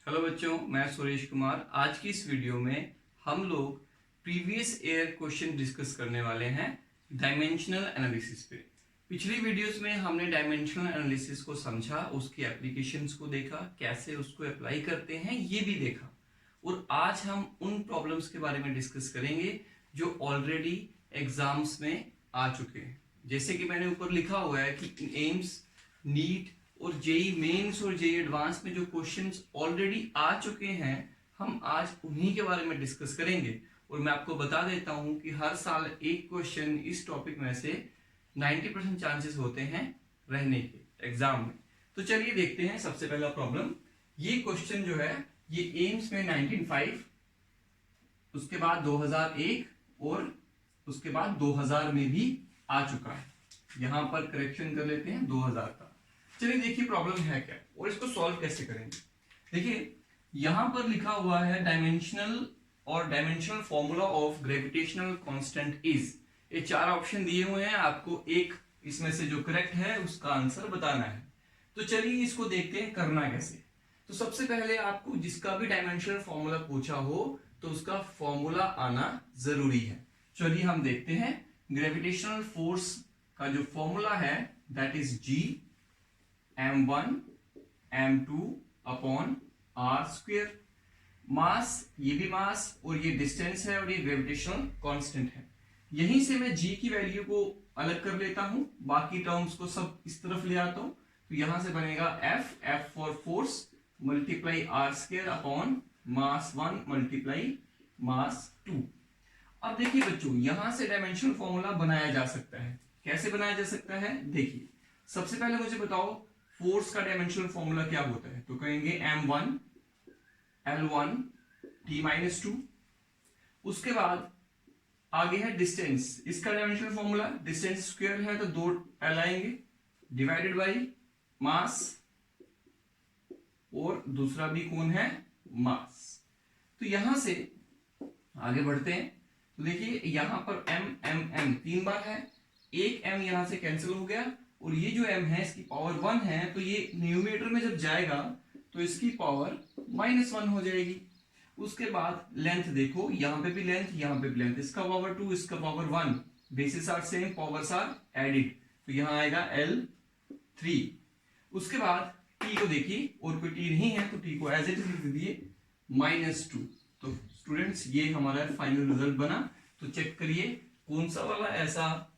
Hello बच्चों, मैं सुरेश कुमार। आज की इस वीडियो में हम लोग प्रीवियस ईयर क्वेश्चन डिस्कस करने वाले हैं डायमेंशनल एनालिसिस पे। पिछली वीडियोस में हमने डायमेंशनल एनालिसिस को समझा, उसकी एप्लीकेशंस को देखा, कैसे उसको अप्लाई करते हैं ये भी देखा। और आज हम उन प्रॉब्लम्स के बारे में डिस्कस करेंगे जो ऑलरेडी एग्जाम्स में आ चुके हैं। जैसे कि मैंने ऊपर लिखा हुआ है कि एम्स, नीट और जेई मेंस और जेई एडवांस में जो क्वेश्चंस ऑलरेडी आ चुके हैं, हम आज उन्हीं के बारे में डिस्कस करेंगे। और मैं आपको बता देता हूं कि हर साल एक क्वेश्चन इस टॉपिक में से 90% चांसेस होते हैं रहने के एग्जाम में। तो चलिए देखते हैं। सबसे पहला प्रॉब्लम, ये क्वेश्चन जो है ये एम्स में 1905, उसके बाद 2001 और उसके बाद 2000 में भी आ चुका है। यहां पर करेक्शन कर लेते हैं 2000 का। चलिए देखिए प्रॉब्लम है क्या और इसको सॉल्व कैसे करेंगे। देखिए यहां पर लिखा हुआ है dimensional formula of gravitational constant is. ये चार ऑप्शन दिए हुए हैं, आपको एक इसमें से जो करेक्ट है उसका आंसर बताना है। तो चलिए इसको देखते हैं करना कैसे। तो सबसे पहले आपको जिसका भी डायमेंशनल फॉर्मूला पूछा हो तो उसका फॉर्मूला आना जरूरी है। चलिए हम देखते हैं। ग्रेविटेशनल फोर्स का जो फॉर्मूला है that is G m1 m2 upon r square. Mass, ये भी मास और ये डिस्टेंस है और ये ग्रेविटेशनल कांस्टेंट है। यहीं से मैं G की वैल्यू को अलग कर लेता हूं, बाकी टर्म्स को सब इस तरफ ले आता हूं। तो यहां से बनेगा F for force multiply r square upon mass 1 multiply मास 2। अब देखिए बच्चों, यहां से डायमेंशनल फॉर्मूला बनाया जा सकता है। कैसे बनाया जा सकता है देखिए। सबसे पहले मुझे बताओ फोर्स का डायमेंशनल फॉर्मूला क्या होता है। तो कहेंगे m1 L1 T-2। उसके बाद आगे है डिस्टेंस, इसका डायमेंशनल फॉर्मूला डिस्टेंस स्क्वायर है तो 2 L आएंगे डिवाइडेड बाई मास और दूसरा भी कौन है मास। तो यहां से आगे बढ़ते हैं। तो देखिए यहां पर m 3 बार है, एक m यहां से कैंसिल हो गया और ये जो m है इसकी पावर 1 है, तो ये न्यूमरेटर में जब जाएगा तो इसकी पावर -1 हो जाएगी। उसके बाद लेंथ देखो, यहां पे भी लेंथ, यहां पे भी लेंथ, इसका पावर 2 इसका power 1, basis are same, powers are added, तो यहां आएगा L3। उसके बाद t को देखिए, और कोई t नहीं है तो t को एज इट इज लिख दिए -2। तो स्टूडेंट्स ये हमारा फाइनल रिजल्ट बना। तो चेक करिए कौन सा वाला ऐसा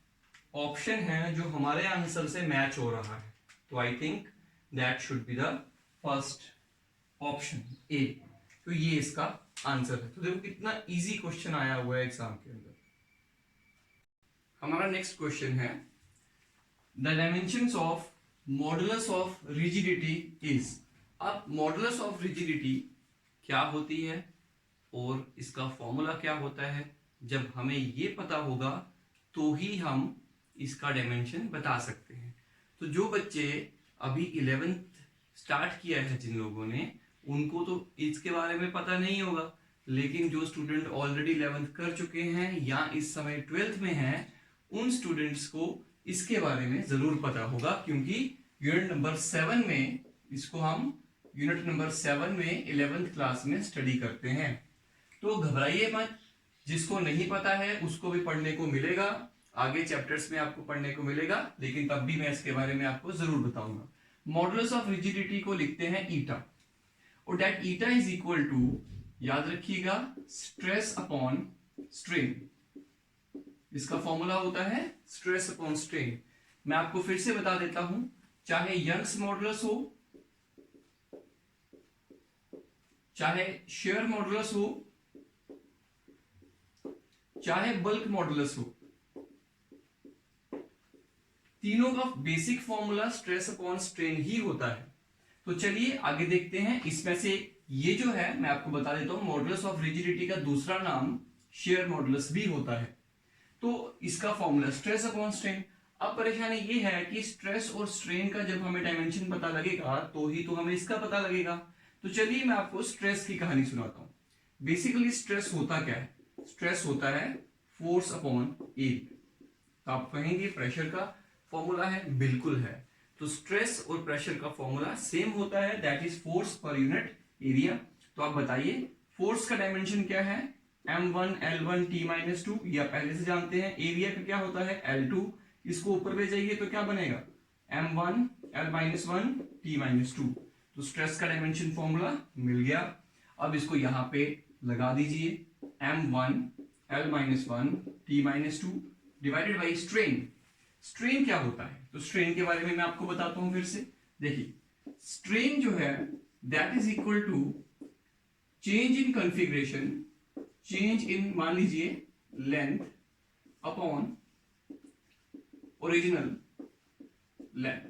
ऑप्शन है जो हमारे आंसर से मैच हो रहा है। तो I think that should be the first option A. तो ये इसका आंसर है। तो देखो कितना इजी क्वेश्चन आया हुआ है एग्जाम के अंदर। हमारा नेक्स्ट क्वेश्चन है the dimensions of modulus of rigidity is. अब मॉडुलस ऑफ रिजिडिटी क्या होती है और इसका फॉर्मूला क्या होता है, जब हमें ये पता होगा तो ही हम इसका डायमेंशन बता सकते हैं। तो जो बच्चे अभी 11th स्टार्ट किया है जिन लोगों ने, उनको तो इसके बारे में पता नहीं होगा, लेकिन जो स्टूडेंट ऑलरेडी 11th कर चुके हैं या इस समय 12th में हैं, उन स्टूडेंट्स को इसके बारे में जरूर पता होगा, क्योंकि यूनिट नंबर 7 में इसको हम यूनिट नंबर 7 में 11th क्लास में स्टडी करते हैं। तो घबराइए मत, जिसको नहीं पता है उसको भी पढ़ने को मिलेगा, आगे चैप्टर्स में आपको पढ़ने को मिलेगा, लेकिन तब भी मैं इसके बारे में आपको जरूर बताऊंगा। मॉडुलस ऑफ रिजिडिटी को लिखते हैं ईटा, और that eta is equal to, याद रखिएगा, स्ट्रेस अपॉन स्ट्रेन। इसका फॉर्मूला होता है स्ट्रेस अपॉन स्ट्रेन। मैं आपको फिर से बता देता हूं, चाहे यंग्स मॉडुलस हो, चाहे शेयर मॉडुलस हो, चाहे बल्क मॉडुलस हो, तीनों का basic formula stress upon strain ही होता है। तो चलिए आगे देखते हैं। इसमें से ये जो है मैं आपको बता देता हूं, मॉडुलस ऑफ रिजिडिटी का दूसरा नाम शेयर मॉडुलस भी होता है। तो इसका फॉर्मूला स्ट्रेस अपॉन स्ट्रेन। अब परेशानी ये है कि स्ट्रेस और स्ट्रेन का जब हमें डायमेंशन पता लगेगा तो ही तो हमें इसका पता लगेगा। तो चलिए मैं आपको स्ट्रेस की कहानी सुनाता हूं। बेसिकली स्ट्रेस होता क्या है? स्ट्रेस होता है फोर्स अपॉन एरिया। तो आप कहेंगे प्रेशर का फॉर्मूला है, बिल्कुल है। तो स्ट्रेस और प्रेशर का फॉर्मूला सेम होता है, that is force per unit area. तो आप बताइए फोर्स का डायमेंशन क्या है, m1 l1 t-2, या पहले से जानते हैं। एरिया का क्या होता है l2, इसको ऊपर ले जाइए तो क्या बनेगा m1 l-1 t-2। तो स्ट्रेस का डायमेंशन फॉर्मूला मिल गया। अब इसको यहां पे लगा दीजिए, m1 l-1 t-2 divided by strain. Strain क्या होता है, तो स्ट्रेन के बारे में मैं आपको बताता हूं फिर से। देखिए स्ट्रेन जो है that is equal to change in configuration, change in मान लीजिए लेंथ अपॉन ओरिजिनल लेंथ।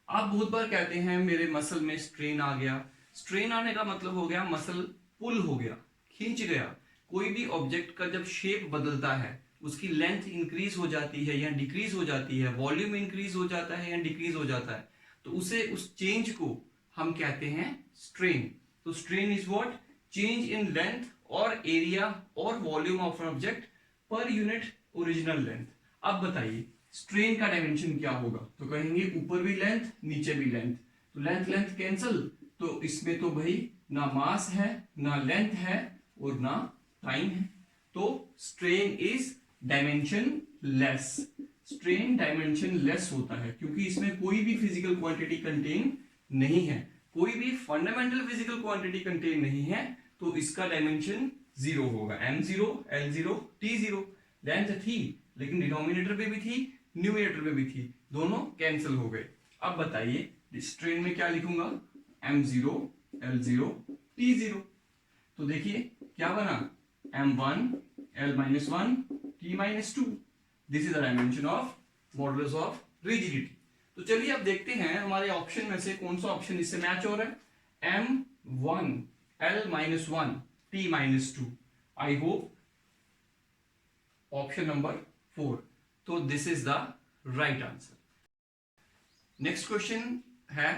आप बहुत बार कहते हैं मेरे मसल में स्ट्रेन आ गया। स्ट्रेन आने का मतलब हो गया मसल पुल हो गया, खींच गया। कोई भी ऑब्जेक्ट का जब शेप बदलता है उसकी लेंथ इंक्रीज हो जाती है या डिक्रीज हो जाती है, वॉल्यूम इंक्रीज हो जाता है या डिक्रीज हो जाता है, तो उसे उस चेंज को हम कहते हैं स्ट्रेन। तो strain is what, change in length और एरिया और volume of an object per unit original length. अब बताइए स्ट्रेन का डायमेंशन क्या होगा, तो कहेंगे ऊपर भी लेंथ नीचे भी लेंथ, तो लेंथ लेंथ कैंसल, तो इसमें तो भाई ना मास है ना लेंथ है और ना टाइम है, तो strain is dimension less. Strain dimension less होता है क्योंकि इसमें कोई भी फिजिकल क्वांटिटी कंटेन नहीं है, कोई भी फंडामेंटल फिजिकल क्वांटिटी कंटेन नहीं है, तो इसका डायमेंशन जीरो होगा। m0 l0 t0 लेंथ थी लेकिन डिनोमिनेटर पे भी थी न्यूमरेटर में भी थी, दोनों कैंसिल हो गए। अब बताइए स्ट्रेन में क्या लिखूंगा, m0 l0 t0, तो देखिए क्या बना m1 l-1 t-2। This is the dimension of modulus of rigidity. तो चलिए अब देखते हैं हमारे ऑप्शन में से कौन सा ऑप्शन इससे मैच हो रहा है। m1 l-1 t-2, I hope option number 4, तो this is the right answer. Next question है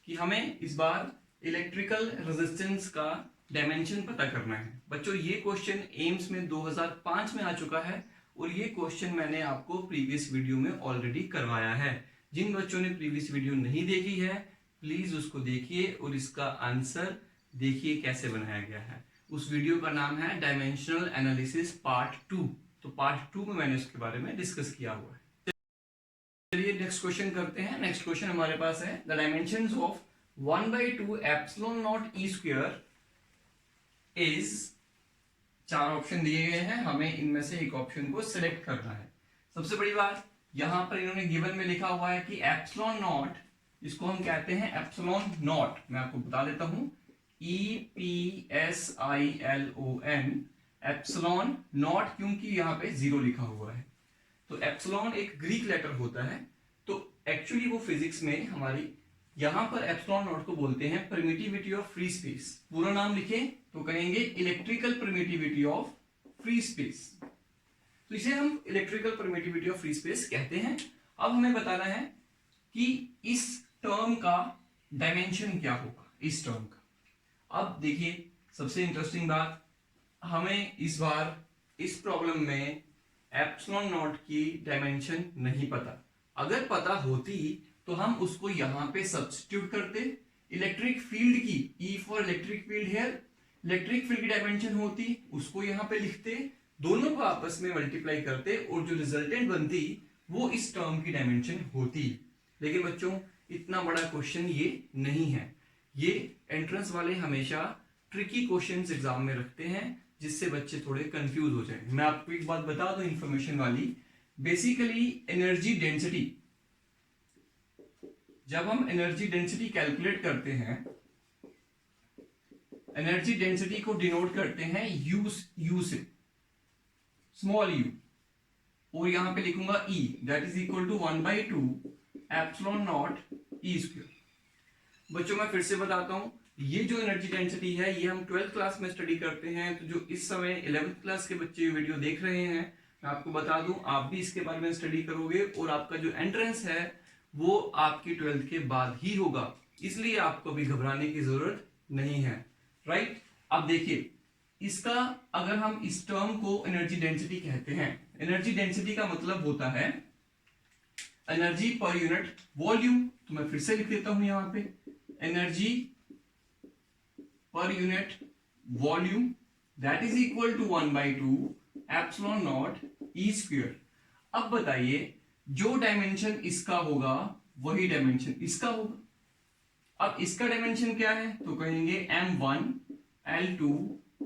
कि हमें इस बार इलेक्ट्रिकल रेजिस्टेंस का डायमेंशन पता करना है। बच्चों ये क्वेश्चन एम्स में 2005 में आ चुका है और ये क्वेश्चन मैंने आपको प्रीवियस वीडियो में ऑलरेडी करवाया है। जिन बच्चों ने प्रीवियस वीडियो नहीं देखी है प्लीज उसको देखिए और इसका आंसर देखिए कैसे बनाया गया है। उस वीडियो का नाम है डायमेंशनल एनालिसिस पार्ट 2, तो पार्ट 2 में मैंने उसके बारे में डिस्कस किया हुआ है। चलिए नेक्स्ट क्वेश्चन करते हैं। नेक्स्ट क्वेश्चन हमारे पास है the dimensions of 1/2 epsilon naught E square is, 4 option दिए गए हैं, हमें इनमें से एक ऑप्शन को सिलेक्ट करना है। सबसे बड़ी बात यहां पर इन्होंने गिवन में लिखा हुआ है कि एप्सिलॉन नॉट, इसको हम कहते हैं एप्सिलॉन नॉट, मैं आपको बता देता हूं EPSILON एप्सिलॉन नॉट, क्योंकि यहाँ पे 0 लिखा हुआ है। तो एप्सिलॉन एक ग्रीक लेटर होता है, तो एक्चुअली वो फिजिक्स में हमारी यहां पर एप्सिलॉन नॉट को बोलते हैं परमिटिविटी ऑफ फ्री स्पेस। पूरा नाम लिखें तो कहेंगे electrical permittivity of free space, तो इसे हम electrical permittivity of free space कहते हैं। अब हमें बताना है कि इस टर्म का डायमेंशन क्या होगा, इस टर्म का। अब देखिए सबसे इंटरेस्टिंग बात, हमें इस बार इस प्रॉब्लम में एप्सिलॉन नॉट की डायमेंशन नहीं पता। अगर पता होती तो हम उसको यहां पे सब्स्टिट्यूट करते। इलेक्ट्रिक फील्ड की, E for electric field here, electric field की डायमेंशन होती, उसको यहां पे लिखते, दोनों को आपस में मल्टीप्लाई करते और जो रिजल्टेंट बनती वो इस टर्म की डायमेंशन होती। लेकिन बच्चों इतना बड़ा क्वेश्चन ये नहीं है। ये एंट्रेंस वाले हमेशा ट्रिकी क्वेश्चंस एग्जाम में रखते हैं जिससे बच्चे थोड़े कंफ्यूज हो जाए। मैं आपको एक बात बता दूं इंफॉर्मेशन वाली, बेसिकली एनर्जी डेंसिटी, जब हम एनर्जी डेंसिटी कैलकुलेट करते हैं, एनर्जी डेंसिटी को डिनोट करते हैं यू से, स्मॉल यू, और यहां पे लिखूंगा E, that is equal to 1/2 epsilon naught E square. बच्चों मैं फिर से बताता हूं, ये जो एनर्जी डेंसिटी है ये हम 12th क्लास में स्टडी करते हैं, तो जो इस समय 11th क्लास के बच्चे वीडियो देख रहे हैं मैं आपको बता दूं आप भी इसके बारे में स्टडी करोगे और आपका जो एंट्रेंस है वो आपकी 12th के बाद ही होगा, इसलिए आपको भी घबराने की जरूरत नहीं है, राइट। अब देखिए इसका, अगर हम इस टर्म को एनर्जी डेंसिटी कहते हैं, एनर्जी डेंसिटी का मतलब होता है एनर्जी पर यूनिट वॉल्यूम, तो मैं फिर से लिख देता हूं यहां पे energy per unit volume that is equal to 1/2 epsilon naught E square. अब बताइए जो डायमेंशन इसका होगा वही डायमेंशन इसका होगा। अब इसका डायमेंशन क्या है तो कहेंगे m1 l2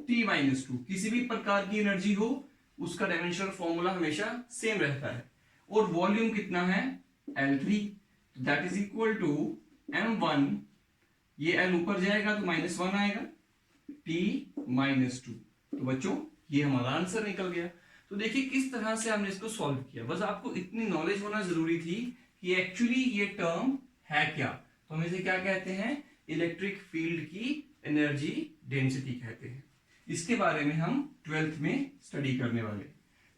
t-2। किसी भी प्रकार की एनर्जी हो उसका डायमेंशनल फॉर्मूला हमेशा सेम रहता है। और वॉल्यूम कितना है L3, that is equal to m1, ये L ऊपर जाएगा तो -1 आएगा, t-2। तो बच्चों ये हमारा आंसर निकल गया। तो देखिए किस तरह से हमने इसको सॉल्व किया। बस आपको इतनी नॉलेज होना जरूरी थी कि एक्चुअली ये टर्म है क्या। तो हम इसे क्या कहते हैं, इलेक्ट्रिक फील्ड की एनर्जी डेंसिटी कहते हैं। इसके बारे में हम 12th में स्टडी करने वाले।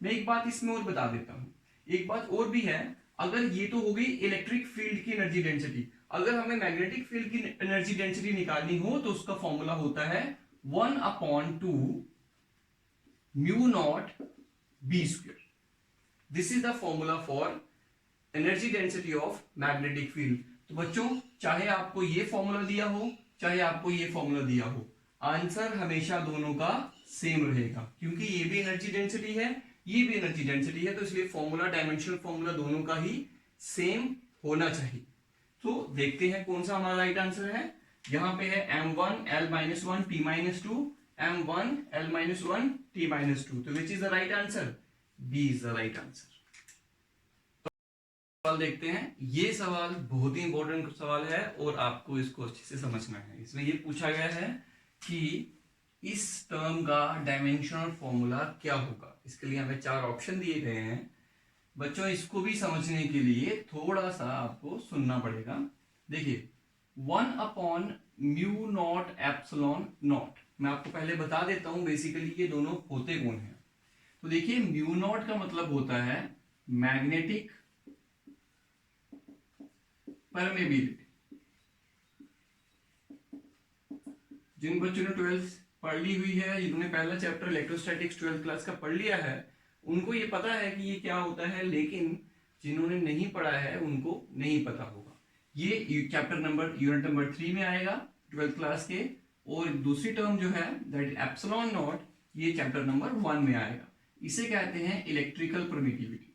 मैं एक बात इसमें और बता देता हूं, एक बात और भी है। अगर ये तो हो गई इलेक्ट्रिक फील्ड की एनर्जी डेंसिटी, अगर हमें मैग्नेटिक फील्ड की एनर्जी डेंसिटी निकालनी हो तो उसका फॉर्मूला होता है 1/2 mu not be square. This is the formula for energy density of magnetic field. तो बच्चों चाहे आपको ये फॉर्मूला दिया हो चाहे आपको ये फॉर्मूला दिया हो, आंसर हमेशा दोनों का सेम रहेगा, क्योंकि ये भी एनर्जी डेंसिटी है ये भी एनर्जी डेंसिटी है। तो इसलिए फॉर्मूला, डायमेंशनल फॉर्मूला दोनों का ही सेम होना चाहिए। तो देखते हैं कौन सा हमारा राइट आंसर है। यहां पे है m1 l-1 t-2, m1 l-1 t-2। तो which is the right answer, B is the right answer. सवाल देखते हैं। ये सवाल बहुत ही इंपॉर्टेंट सवाल है और आपको इसको अच्छे से समझना है। इसमें ये पूछा गया है कि इस टर्म का डायमेंशनल फॉर्मूला क्या होगा। इसके लिए हमें 4 ऑप्शन दिए गए हैं। बच्चों इसको भी समझने के लिए थोड़ा सा आपको सुनना पड़ेगा। देखिए 1/μ0 एप्सिलॉन नॉट, मैं आपको पहले बता देता हूं बेसिकली ये दोनों होते कौन हैं। तो देखिए μ0 का मतलब होता है मैग्नेटिक परमेबिलिटी। जिन बच्चों ने 12th पढ़ ली हुई है, जिन्होंने पहला चैप्टर इलेक्ट्रोस्टैटिक्स 12th क्लास का पढ़ लिया है, उनको ये पता है कि ये क्या होता है, लेकिन जिन्होंने नहीं पढ़ा है उनको नहीं पता होगा। ये चैप्टर नंबर यूनिट नंबर 3 में आएगा 12th क्लास के। और दूसरी टर्म जो है दैट एप्सिलॉन नॉट, ये चैप्टर नंबर 1 में आएगा। इसे कहते हैं इलेक्ट्रिकल परमिटिविटी।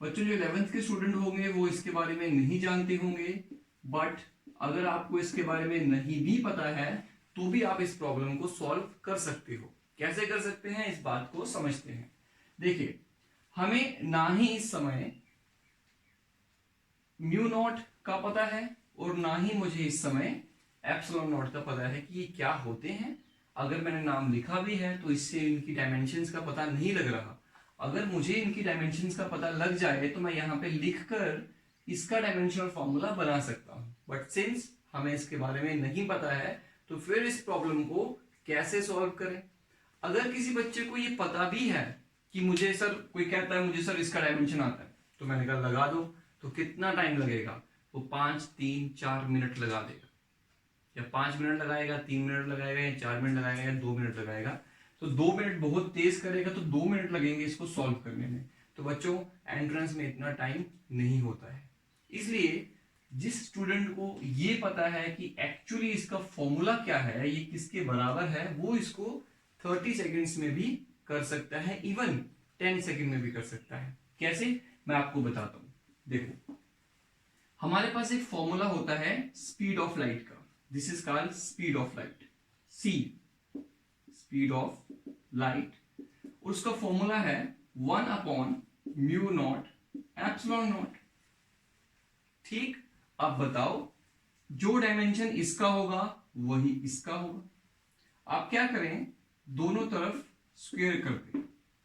बच्चों जो 11th के स्टूडेंट होंगे वो इसके बारे में नहीं जानते होंगे, बट अगर आपको इसके बारे में नहीं भी पता है तो भी आप इस प्रॉब्लम को सॉल्व कर सकते हो। कैसे कर सकते हैं इस बात को समझते हैं। देखिए हमें ना ही इस समय μ0 का पता है और ना ही मुझे इस समय एप्सिलॉन नॉट का पता है कि ये क्या होते हैं। अगर मैंने नाम लिखा भी है तो इससे इनकी डायमेंशंस का पता नहीं लग रहा। अगर मुझे इनकी डायमेंशंस का पता लग जाए तो मैं यहाँ पे लिखकर इसका डायमेंशनल फॉर्मूला बना सकता हूँ, बट सिंस हमें इसके बारे में नहीं पता है तो फिर इस प्रॉब्लम को कैसे सॉल्व करें। अगर किसी बच्चे को ये पता भी है कि मुझे सर, कोई कहता है मुझे सर इसका डायमेंशन आता है, तो मैंने कहा लगा दो, तो कितना टाइम लगेगा, वो 5, 3, 4 मिनट लगा देगा। या 5 मिनट लगाएगा, 3 मिनट लगाएगा, या 4 मिनट लगाएगा, या 2 मिनट लगाएगा। तो 2 मिनट बहुत तेज करेगा तो 2 मिनट लगेंगे इसको सॉल्व करने में। तो बच्चों एंट्रेंस में इतना टाइम नहीं होता है। इसलिए जिस स्टूडेंट को ये पता है कि एक्चुअली इसका फॉर्मूला क्या है, ये किसके बराबर है, वो इसको 30 सेकेंड्स में भी कर सकता है, इवन 10 सेकेंड में भी कर सकता है। कैसे, मैं आपको बताता हूं। देखो हमारे पास एक फॉर्मूला होता है स्पीड ऑफ लाइट का। This is called speed of light, C, speed of light. और उसका फॉर्मूला है 1/μ0 एप्सिलॉन नॉट। ठीक, अब बताओ जो डायमेंशन इसका होगा वही इसका होगा। आप क्या करें, दोनों तरफ स्क्वायर कर दें,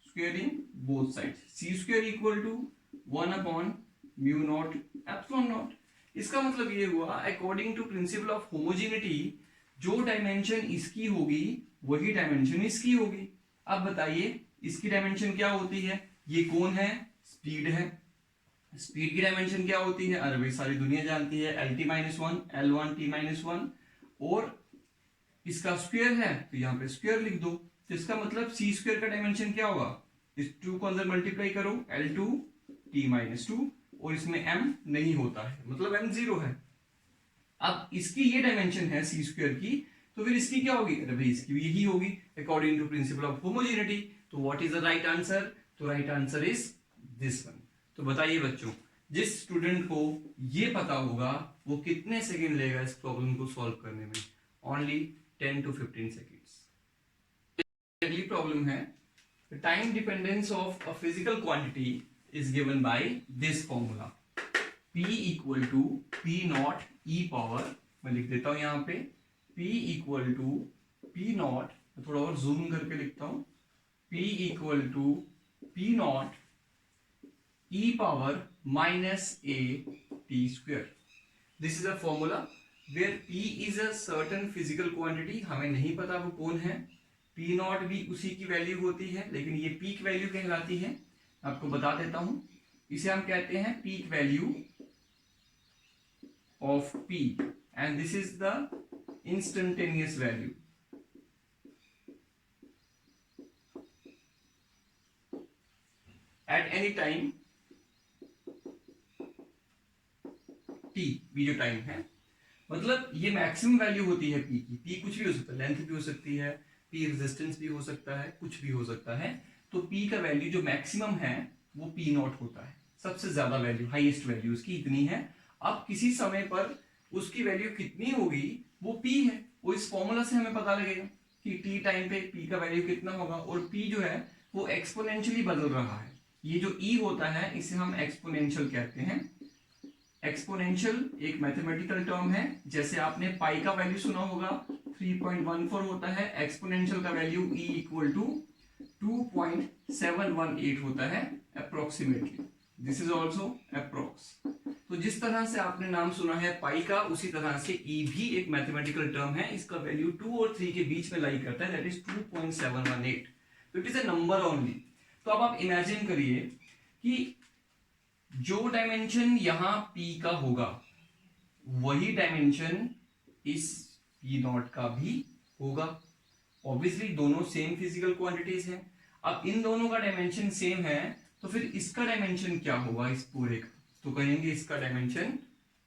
squaring both sides, c square equal to 1/μ0 epsilon naught. इसका मतलब ये हुआ according to principle of homogeneity, जो डायमेंशन इसकी होगी वही डायमेंशन इसकी होगी। अब बताइए इसकी डायमेंशन क्या होती है, ये कौन है, स्पीड है। स्पीड की डायमेंशन क्या होती है, अरे भाई सारी दुनिया जानती है, LT-1 L1 T-1। और इसका स्क्वायर है तो यहां पे स्क्वायर लिख दो। तो इसका मतलब सी स्क्वायर का डायमेंशन क्या होगा, इस 2 को अंदर मल्टीप्लाई करो, L2 T-2, और इसमें m नहीं होता है, मतलब m 0 है। अब इसकी ये डायमेंशन है सी स्क्वायर की, तो फिर इसकी क्या होगी, अरे भाई इसकी भी यही होगी according to principle of homogeneity. तो what is the right answer, तो right answer is this one. तो बताइए बच्चों, जिस स्टूडेंट को ये पता होगा वो कितने सेकंड लेगा इस प्रॉब्लम को सॉल्व करने में, ओनली 10 to 15 सेकेंड्स। अगली प्रॉब्लम है, the time dependence of a physical quantity is given by this formula, p equal to p naught e power, मैं लिख देता हूं यहां पे p equal to p naught, थोड़ा और जूम करके लिखता हूं, p equal to p naught e power minus a t square. This is a formula where p is a certain physical quantity, हमें नहीं पता वो कौन है, पी नॉट भी उसी की वैल्यू होती है, लेकिन ये पीक वैल्यू कहलाती है, आपको बता देता हूं, इसे हम कहते हैं peak value of P and this is the instantaneous value. At any time T, भी जो टाइम है, मतलब ये मैक्सिमम वैल्यू होती है पी की, पी कुछ भी हो सकता है, लेंथ भी हो सकती है, पी रेजिस्टेंस भी हो सकता है, कुछ भी हो सकता है। तो पी का वैल्यू जो मैक्सिमम है वो पी नॉट होता है, सबसे ज्यादा वैल्यू, हाईएस्ट वैल्यू उसकी इतनी है। अब किसी समय पर उसकी वैल्यू कितनी होगी वो पी है, वो इस फॉर्मूला से हमें पता लगेगा कि टी टाइम पे पी का वैल्यू कितना होगा, और पी जो है वो एक्सपोनेंशियली बदल रहा है। ये जो ई होता है इसे हम एक्सपोनेंशियल कहते हैं। एक्सपोनेंशियल एक मैथमेटिकल टर्म है, जैसे आपने पाई का वैल्यू सुना होगा 3.14 होता है, एक्सपोनेंशियल का वैल्यू e इक्वल टू 2.718 होता है approximately, this is also approx. तो जिस तरह से आपने नाम सुना है पाई का, उसी तरह से e भी एक मैथमेटिकल टर्म है, इसका वैल्यू 2 और 3 के बीच में लाई करता है, दैट इज 2.718, तो it is a number only. तो अब आप इमेजिन करिए कि जो डायमेंशन यहां p का होगा वही डायमेंशन इस p नॉट का भी होगा। ऑब्वियसली दोनों सेम फिजिकल क्वांटिटीज हैं। अब इन दोनों का डायमेंशन सेम है तो फिर इसका डायमेंशन क्या होगा इस पूरे का, तो कहेंगे इसका डायमेंशन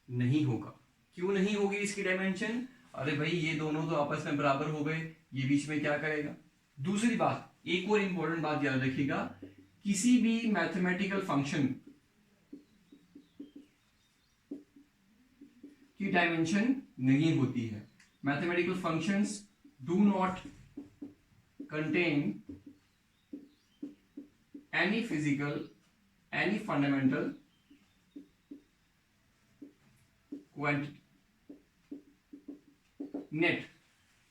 नहीं होगा। क्यों नहीं होगी इसकी डायमेंशन, अरे भाई ये दोनों तो आपस में बराबर हो गए, ये बीच में क्या करेगा। दूसरी बात, एक और इंपॉर्टेंट बात याद रखिएगा, किसी भी मैथमेटिकल फंक्शन की डायमेंशन नहीं होती है। Mathematical functions do not contain any physical, any fundamental quantity, net,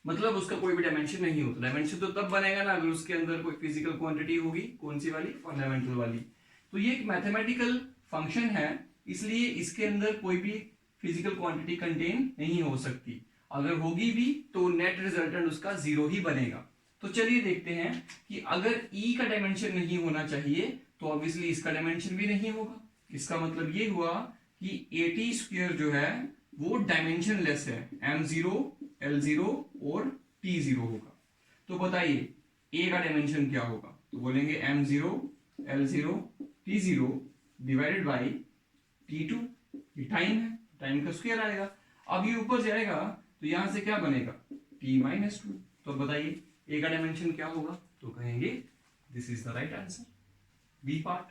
मतलब उसका कोई भी डायमेंशन नहीं होता। डायमेंशन तो तब बनेगा ना अगर उसके अंदर कोई फिजिकल क्वांटिटी होगी, कौन सी वाली, फंडामेंटल वाली। तो ये एक मैथमेटिकल फंक्शन है, इसलिए इसके अंदर कोई भी फिजिकल क्वांटिटी कंटेन नहीं हो सकती। अगर होगी भी तो नेट रिजल्टेंट उसका जीरो ही बनेगा। तो चलिए देखते हैं कि अगर ई का डायमेंशन नहीं होना चाहिए तो ऑब्वियसली इसका डायमेंशन भी नहीं होगा। इसका मतलब ये हुआ कि एटी स्क्वायर जो है वो डायमेंशन लेस है, m0, l0 और t0 होगा। तो बताइए ए का डायमेंशन क्या होगा, तो बोलेंगे m0, l0, t0 divided by t2, ये टाइम है, टाइम का स्क्वायर आएगा। अब ये ऊपर जाएगा तो यहां से क्या बनेगा, t-2। तो बताइए ए का डायमेंशन क्या होगा, तो कहेंगे this is the right answer, B part.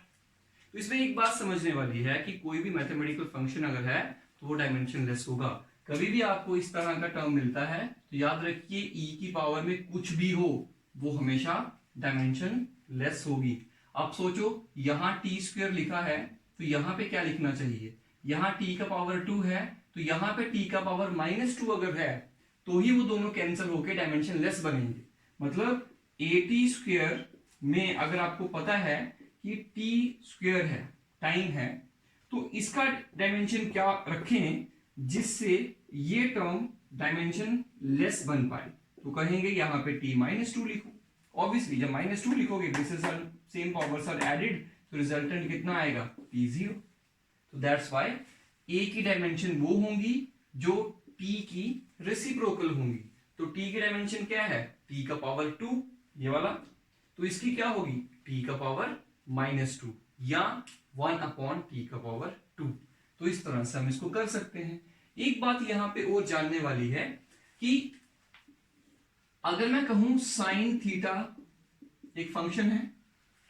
तो इसमें एक बात समझने वाली है कि कोई भी मैथमेटिकल फंक्शन अगर है तो वो डायमेंशन लेस होगा। कभी भी आपको इस तरह का टर्म मिलता है तो याद रखिए ई की पावर में कुछ भी हो वो हमेशा डायमेंशन लेस होगी। अब सोचो यहाँ टी स्क्वायर लिखा है तो यहाँ पे क्या लिखना चाहिए, यहाँ टी का पावर 2 है तो यहाँ पे टी का पावर -2 अगर है तो ही वो दोनों कैंसिल होके डायमेंशन लेस बनेंगे। मतलब एटी स्क्वायर में अगर आपको पता है कि टी स्क्वायर है, टाइम है, तो इसका डायमेंशन क्या रखें जिससे ये टर्म डायमेंशन लेस बन पाए, तो कहेंगे यहाँ पे t-2 लिखो। ऑब्वियसली जब -2 लिखोगे this is same powers are added तो रिजल्टेंट कितना आएगा, t0। तो दैट्स व्हाई a की डायमेंशन वो होंगी जो t की रेसिप्रोकल होंगी। तो t की डायमेंशन क्या है, t का पावर 2 ये वाला, तो इसकी क्या होगी t का पावर -2 या 1/t का पावर 2। तो इस तरह से हम इसको कर सकते हैं। एक बात यहां पे और जानने वाली है कि अगर मैं कहूं साइन थीटा एक फंक्शन है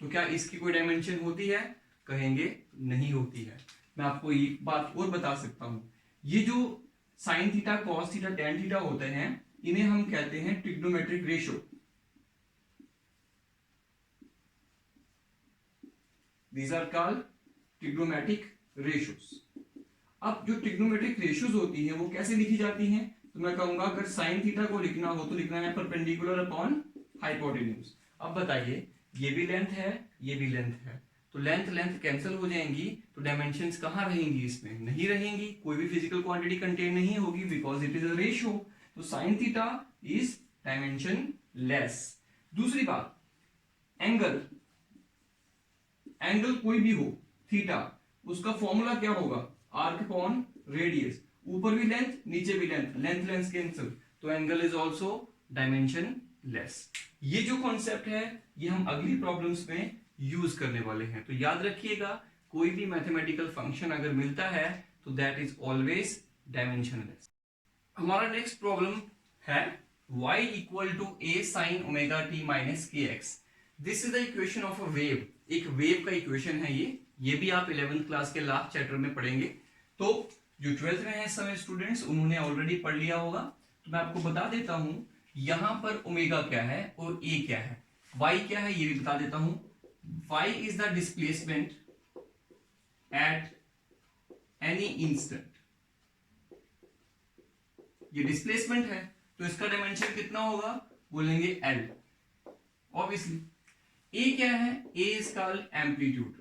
तो क्या इसकी कोई डायमेंशन होती है? कहेंगे नहीं होती है। मैं आपको एक बात और बता सकता हूं, ये जो sine theta, cos theta, tan theta होते हैं, इन्हें हम कहते हैं trigonometric ratio. These are called trigonometric ratios. अब जो ट्रिग्नोमेट्रिक रेशियोज होती है वो कैसे लिखी जाती हैं? तो मैं कहूंगा अगर साइन थीटा को लिखना हो तो लिखना है परपेंडिकुलर अपॉन हाइपोटेन्यूज। अब बताइए, ये भी लेंथ है, ये भी लेंथ है, तो लेंथ लेंथ कैंसिल हो जाएंगी, तो डायमेंशंस कहाँ रहेंगी? इसमें नहीं रहेंगी, कोई भी फिजिकल क्वांटिटी कंटेन नहीं होगी, because it is a ratio. तो sine theta is dimensionless. दूसरी बात, एंगल, एंगल कोई भी हो, थीटा, उसका फॉर्मूला क्या होगा? Arc upon radius. ऊपर भी लेंथ, नीचे भी लेंथ, लेंथ लेंथ कैंसिल, तो angle is also dimension less. ये जो कॉन्सेप्ट है ये हम अगली प्रॉब्लम्स में यूज करने वाले हैं, तो याद रखिएगा, कोई भी मैथमेटिकल फंक्शन अगर मिलता है तो दैट इज ऑलवेज डायमेंशनलेस। हमारा नेक्स्ट प्रॉब्लम है y equal to a sin omega t minus k x. This is the equation of a wave. एक वेव का इक्वेशन है ये भी आप 11th क्लास के लास्ट चैप्टर में पढ़ेंगे। तो जो 12th में है इस समय स्टूडेंट्स, उन्होंने ऑलरेडी पढ़ लिया होगा, तो मैं आपको बता देता हूं यहां पर ओमेगा क्या है और a क्या है, y क्या है ये भी बता देता हूं। y is the displacement at any instant, ये डिस्प्लेसमेंट है तो इसका डायमेंशन कितना होगा? बोलेंगे l। ऑब्वियसली a क्या है? a is called amplitude.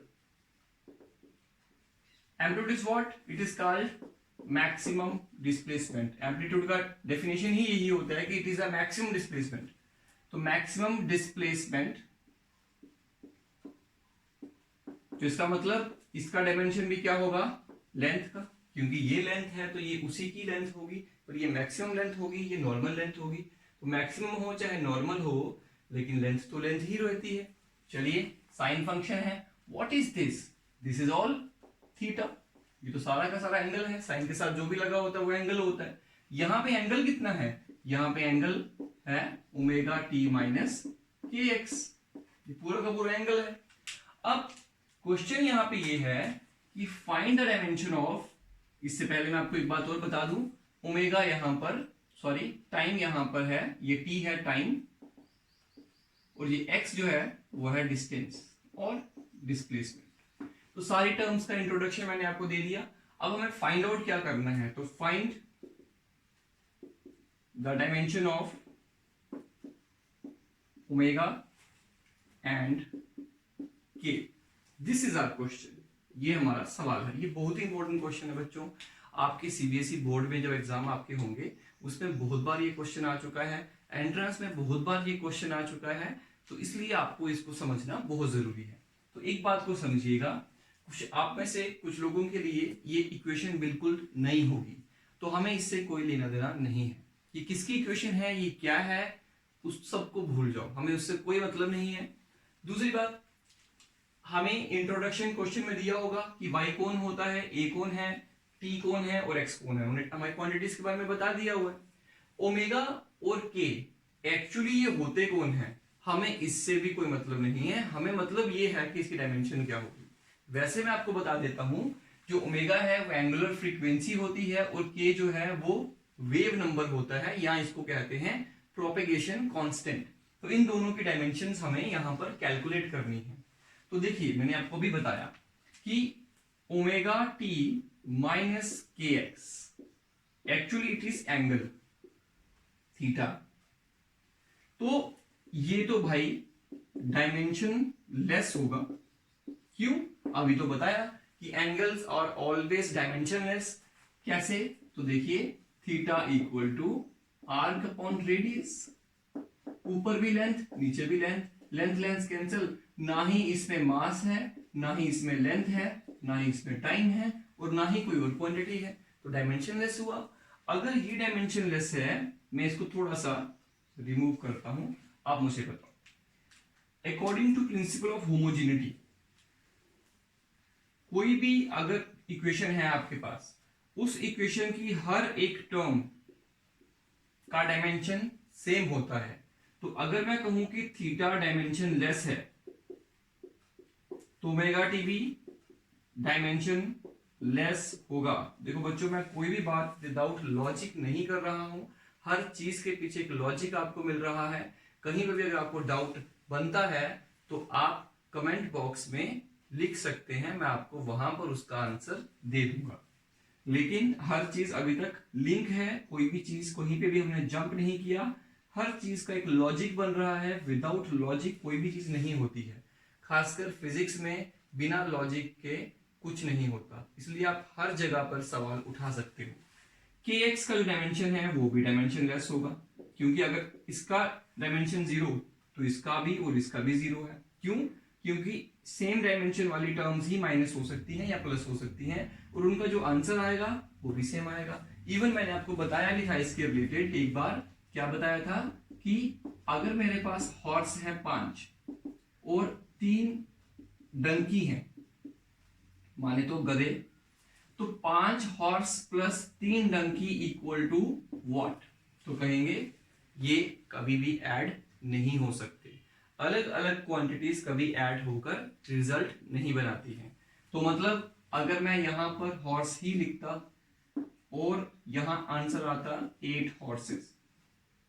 Amplitude is what? It is called maximum displacement. Amplitude का डेफिनेशन ही यही होता है कि it is a maximum displacement. तो maximum displacement, तो इसका मतलब इसका डायमेंशन भी क्या होगा? लेंथ का, क्योंकि ये लेंथ है तो ये उसी की लेंथ होगी, और ये मैक्सिमम लेंथ होगी, ये नॉर्मल लेंथ होगी। तो मैक्सिमम हो चाहे नॉर्मल हो, लेकिन लेंथ तो लेंथ ही रहती है। चलिए, साइन फंक्शन है, what is this? This is all theta. ये तो सारा का सारा एंगल है, साइन के साथ जो भी लगा होता है वो एंगल होता है। यहां पे एंगल कितना है? यहां पे एंगल है omega T minus k x, ये पूरा का पूरा एंगल है। अब क्वेश्चन यहां पे ये है कि फाइंड द डायमेंशन ऑफ, इससे पहले मैं आपको एक बात और बता दूं, ओमेगा यहां पर, सॉरी टाइम यहां पर है, ये टी है टाइम, और ये x जो है वो है डिस्टेंस और डिस्प्लेसमेंट। तो सारी टर्म्स का इंट्रोडक्शन मैंने आपको दे दिया। अब हमें फाइंड आउट क्या करना है, तो find the dimension of omega and के। दिस इज आवर क्वेश्चन, ये हमारा सवाल है। ये बहुत ही इंपॉर्टेंट क्वेश्चन है बच्चों, आपके सीबीएसई बोर्ड में जब एग्जाम आपके होंगे उसमें बहुत बार ये क्वेश्चन आ चुका है, एंट्रेंस में बहुत बार ये क्वेश्चन आ चुका है, तो इसलिए आपको इसको समझना बहुत जरूरी है। तो एक बात को समझिएगा, कुछ आप में से कुछ लोगों के लिए ये इक्वेशन बिल्कुल नई होगी, तो हमें इससे कोई लेना देना नहीं है। ये किसकी इक्वेशन है, ये क्या है, उस सबको भूल जाओ, हमें उससे कोई मतलब नहीं है। दूसरी बात, हमें इंट्रोडक्शन क्वेश्चन में दिया होगा कि y कौन होता है, a कौन है, t कौन है और x कौन है, उन्हें हमारी क्वांटिटीज के बारे में बता दिया हुआ है। ओमेगा और k एक्चुअली ये होते कौन है, हमें इससे भी कोई मतलब नहीं है, हमें मतलब ये है कि इसकी डायमेंशन क्या होगी। वैसे मैं आपको बता देता हूं, जो ओमेगा है वो एंगुलर फ्रीक्वेंसी होती है और k जो है वो वेव नंबर होता है, या इसको कहते हैं प्रोपेगेशन कांस्टेंट। तो इन दोनों की डायमेंशंस हमें यहां पर कैलकुलेट करनी है। तो देखिए, मैंने आपको भी बताया कि omega T minus k x, actually it is angle theta. तो ये तो भाई डायमेंशन लेस होगा, क्यों? अभी तो बताया कि एंगल्स आर ऑलवेज डायमेंशनलेस। कैसे? तो देखिए, theta equal to arc upon radius, ऊपर भी लेंथ नीचे भी लेंथ, लेंथ लेंथ कैंसिल, ना ही इसमें मास है, ना ही इसमें लेंथ है, ना ही इसमें टाइम है, और ना ही कोई और क्वांटिटी है, तो डायमेंशनलेस हुआ। अगर ये डायमेंशनलेस है, मैं इसको थोड़ा सा रिमूव करता हूं, आप मुझे बताओ, according to principle of homogeneity, कोई भी अगर इक्वेशन है आपके पास, उस इक्वेशन की हर एक टर्म का डायमेंशन सेम होता है। तो अगर मैं कहूं कि थीटा डायमेंशन लेस है तो ओमेगा टी भी डायमेंशन लेस होगा। देखो बच्चों, मैं कोई भी बात विदाउट लॉजिक नहीं कर रहा हूं, हर चीज के पीछे एक लॉजिक आपको मिल रहा है। कहीं पर भी अगर आपको डाउट बनता है तो आप कमेंट बॉक्स में लिख सकते हैं, मैं आपको वहां पर उसका आंसर दे दूंगा। लेकिन हर चीज अभी तक लिंक है, कोई भी चीज कहीं पे भी हमने जंप नहीं किया, हर चीज का एक लॉजिक बन रहा है। विदाउट लॉजिक कोई भी चीज नहीं होती है, खासकर फिजिक्स में बिना लॉजिक के कुछ नहीं होता। इसलिए आप हर जगह पर सवाल उठा सकते हो। के एक्स का जो डायमेंशन है वो भी डायमेंशन लेस होगा, क्योंकि अगर इसका डायमेंशन 0 तो इसका भी और इसका भी 0 है। क्यों? क्योंकि सेम डायमेंशन वाली टर्म्स ही माइनस हो सकती हैं या प्लस हो सकती हैं, और उनका जो आंसर आएगा वो भी सेम आएगा। इवन मैंने आपको बताया भी था इसके रिलेटेड एक बार, क्या बताया था कि अगर मेरे पास हॉर्स है 5 और 3 डंकी हैं, माने तो गधे, तो 5 horse plus 3 donkey equal to what? तो कहेंगे ये कभी भी ऐड नहीं हो सकते। अलग अलग क्वांटिटीज कभी ऐड होकर रिजल्ट नहीं बनाती हैं। तो मतलब अगर मैं यहां पर हॉर्स ही लिखता और यहां आंसर आता 8 हॉर्सेस,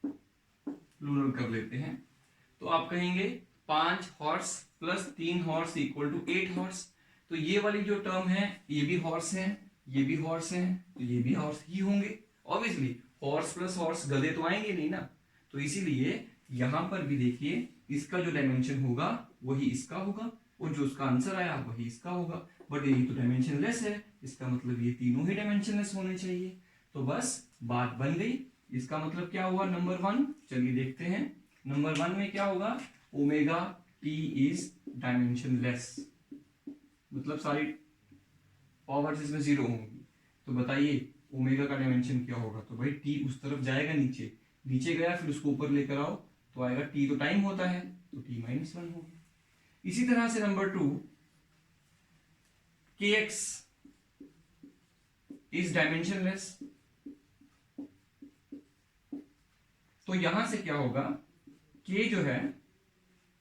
प्लूरल कर लेते हैं, तो आप कहेंगे 5 horse plus 3 horse equal to 8 horse. तो ये वाली जो टर्म है, ये भी हॉर्स है, ये भी हॉर्स है, तो ये भी हॉर्स ही होंगे। ऑब्वियसली हॉर्स प्लस हॉर्स गधे तो आएंगे नहीं ना, तो इसीलिए यहां पर भी देखिए इसका जो डायमेंशन होगा वही इसका होगा, और जो उसका आंसर आया वही इसका होगा। बट ये तो डायमेंशन लेस है, इसका मतलब ये तीनों ही डायमेंशन लेस होने चाहिए। तो बस बात बन गई। इसका मतलब क्या हुआ नंबर 1? चलिए देखते हैं। नंबर 1 में क्या होगा? Omega T is dimension less, मतलब सारी पावर्स इसमें 0 होंगी। तो बताइए ओमेगा का डायमेंशन क्या होगा? तो भाई टी उस तरफ जाएगा, नीचे नीचे गया, फिर उसको ऊपर लेकर आओ तो आएगा, टी तो टाइम होता है तो टी माइनस 1 होगा। इसी तरह से नंबर 2, के एक्स इज डायमेंशन लेस, तो यहां से क्या होगा, के जो है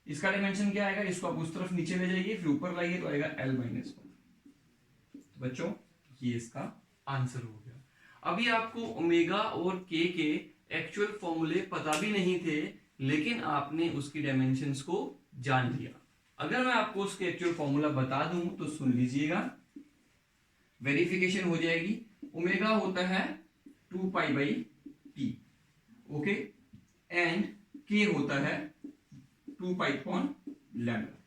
इसका डायमेंशन क्या आएगा? इसको आप उस तरफ नीचे ले जाइए, फिर ऊपर लाइए तो आएगा L माइनस 1। तो बच्चों ये इसका आंसर हो गया। अभी आपको ओमेगा और के एक्चुअल फॉर्मूले पता भी नहीं थे, लेकिन आपने उसकी डायमेंशंस को जान लिया। अगर मैं आपको उसके एक्चुअल फॉर्मूला बता दूं तो सुन लीजिएगा, वेरिफिकेशन हो जाएगी। ओमेगा होता है 2 pi by T, okay, and के होता है 2 पाई अपॉन लैम्डा।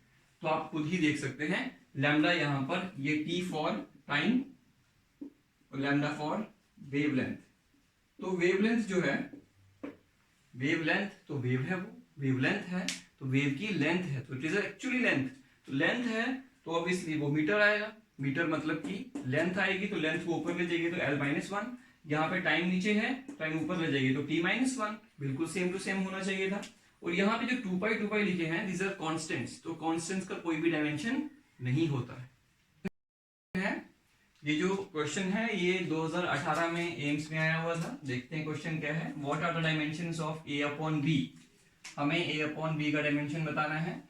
तो आप खुद ही देख सकते हैं, लैम्डा यहां पर ये टी फॉर टाइम और लैम्डा फॉर वेवलेंथ। तो वेवलेंथ जो है, वेवलेंथ तो वेव है, वो वेवलेंथ है तो वेव की लेंथ है, तो इट इज एक्चुअली लेंथ। तो लेंथ है तो ऑब्वियसली वो मीटर आएगा, मीटर मतलब कि लेंथ आएगी, तो लेंथ को ऊपर ले जाएगी तो L माइनस 1, यहाँ पे टाइम नीचे है, टाइम ऊपर ले जाएगी तो T माइनस 1, बिल्कुल सेम टू सेम होना चाहिए था। और यहाँ पे जो 2 पाई लिखे हैं, दीज आर कांस्टेंट्स, तो कांस्टेंट्स का कोई भी डायमेंशन नहीं होता है। ये जो क्वेश्चन है ये 2018 में एम्स में आया हुआ था। देखते हैं क्वेश्चन क्या है। What are the dimensions of A upon B? हमें A अपॉन B का डायमेंशन बताना है,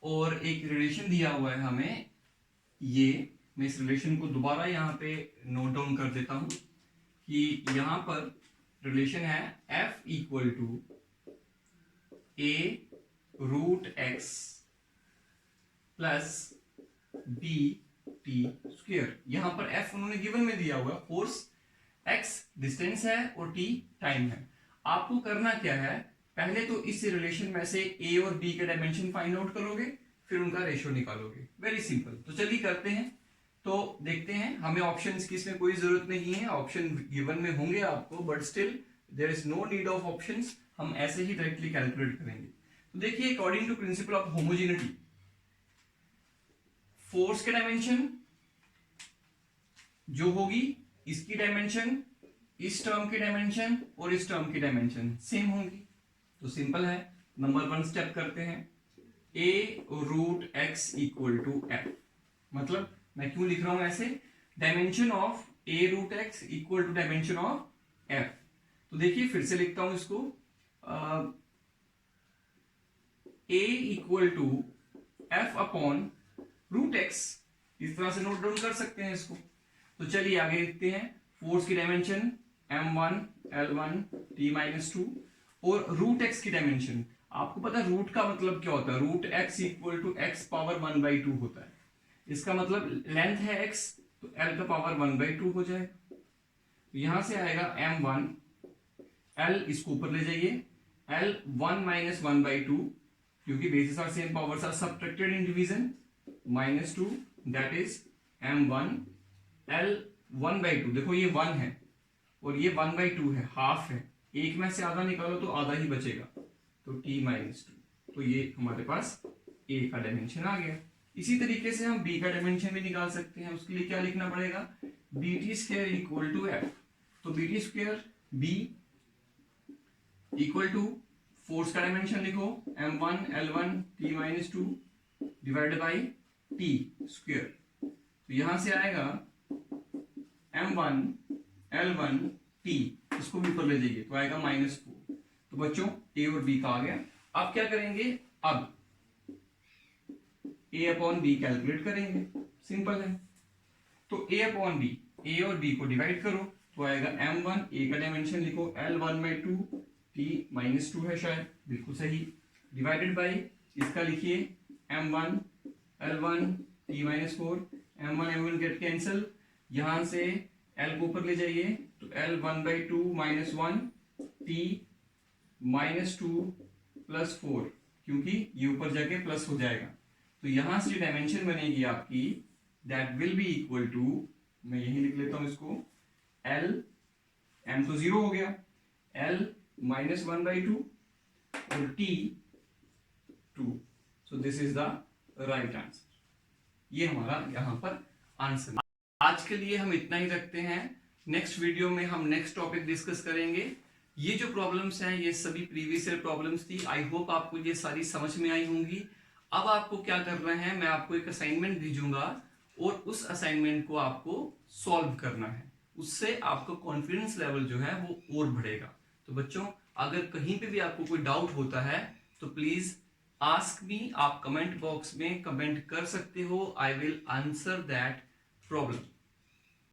और एक रिलेशन दिया हुआ है हमें। ये मैं इस रिलेशन को दोबारा यहाँ पे नोट डाउन कर देता हूं कि यहाँ पर रिलेशन है F equal to A root X plus B T square. यहां पर F उन्होंने गिवन में दिया हुआ, फोर्स x डिस्टेंस है और t टाइम है। आपको करना क्या है, पहले तो इस रिलेशन में से A और B के डायमेंशन फाइंड आउट करोगे, फिर उनका रेशियो निकालोगे। Very simple. तो चलिए करते हैं। तो देखते हैं, हमें ऑप्शंस की इसमें कोई जरूरत नहीं है, ऑप्शन गिवन में होंगे आपको, but still there is no need of options, हम ऐसे ही डायरेक्टली कैलकुलेट करेंगे। तो देखिए, according to principle of homogeneity, force के डायमेंशन जो होगी, इसकी डायमेंशन, इस टर्म की डायमेंशन और इस टर्म की डायमेंशन सेम होंगी। तो सिंपल है। नंबर 1 स्टेप करते हैं। A root X equal to F, मतलब मैं क्यों लिख रहा हूं ऐसे, dimension of A root X equal to dimension of F. तो देखिए फिर से लिखता हूं इसको, a equal to F upon root X, इस तरह से नोट डाउन कर सकते हैं इसको। तो चलिए आगे देखते हैं। फोर्स की डायमेंशन m1 l1 t-2 और रूट एक्स की डायमेंशन। आपको पता है रूट का मतलब क्या होता है, root X equal to X power 1/2 होता है। इसका मतलब लेंथ है x, तो l का पावर 1/2 हो जाएगा। यहां से आएगा m1 l, इसको ऊपर ले जाइए, l 1 माइनस 1/2, क्योंकि basis are same, powers are subtracted in division, -2, that is m1 l 1/2। देखो ये 1 है और ये 1/2 है, हाफ है, एक में से आधा निकालो तो आधा ही बचेगा, तो t-2। तो ये हमारे पास a का डायमेंशन आ गया। इसी तरीके से हम b का डायमेंशन भी निकाल सकते हैं। उसके लिए क्या लिखना पड़ेगा, bt² इक्वल टू f। तो bt² b equal to force का डायमेंशन लिखो m1 l1 t-2 divided by t²। तो यहां से आएगा m1 l1 t, इसको भी ऊपर ले जाइए तो आएगा -4। तो बच्चों a और b का आ गया। अब क्या करेंगे, अब a अपॉन b कैलकुलेट करेंगे, सिंपल है। तो a अपॉन b, a और b को डिवाइड करो तो आएगा m1, a का डायमेंशन लिखो l1/2 t-2 है शायद, बिल्कुल सही, डिवाइडेड बाई इसका लिखिए m1 l1 t-4, m1 m1 get cancel, यहां से l को ऊपर ले जाइए तो l 1/2 -1 t-2 प्लस 4, क्योंकि ये ऊपर जाके प्लस हो जाएगा। तो यहां से जो डायमेंशन बनेगी आपकी, that will be equal to, मैं यही लिख लेता हूं इसको, l, m तो 0 हो गया, l -1/2 और t 2। So this is the right answer. ये हमारा यहां पर आंसर। आज के लिए हम इतना ही रखते हैं। नेक्स्ट वीडियो में हम नेक्स्ट टॉपिक डिस्कस करेंगे। ये जो प्रॉब्लम्स हैं ये सभी प्रीवियस ईयर प्रॉब्लम्स थी। आई होप आपको ये सारी समझ में आई होंगी। अब आपको क्या करना है, मैं आपको एक असाइनमेंट भेजूंगा और उस असाइनमेंट को आपको सॉल्व करना है। उससे आपका कॉन्फिडेंस लेवल जो है वो और बढ़ेगा। तो बच्चों, अगर कहीं पे भी आपको कोई डाउट होता है तो प्लीज आस्क मी, आप कमेंट बॉक्स में कमेंट कर सकते हो। I will answer that problem.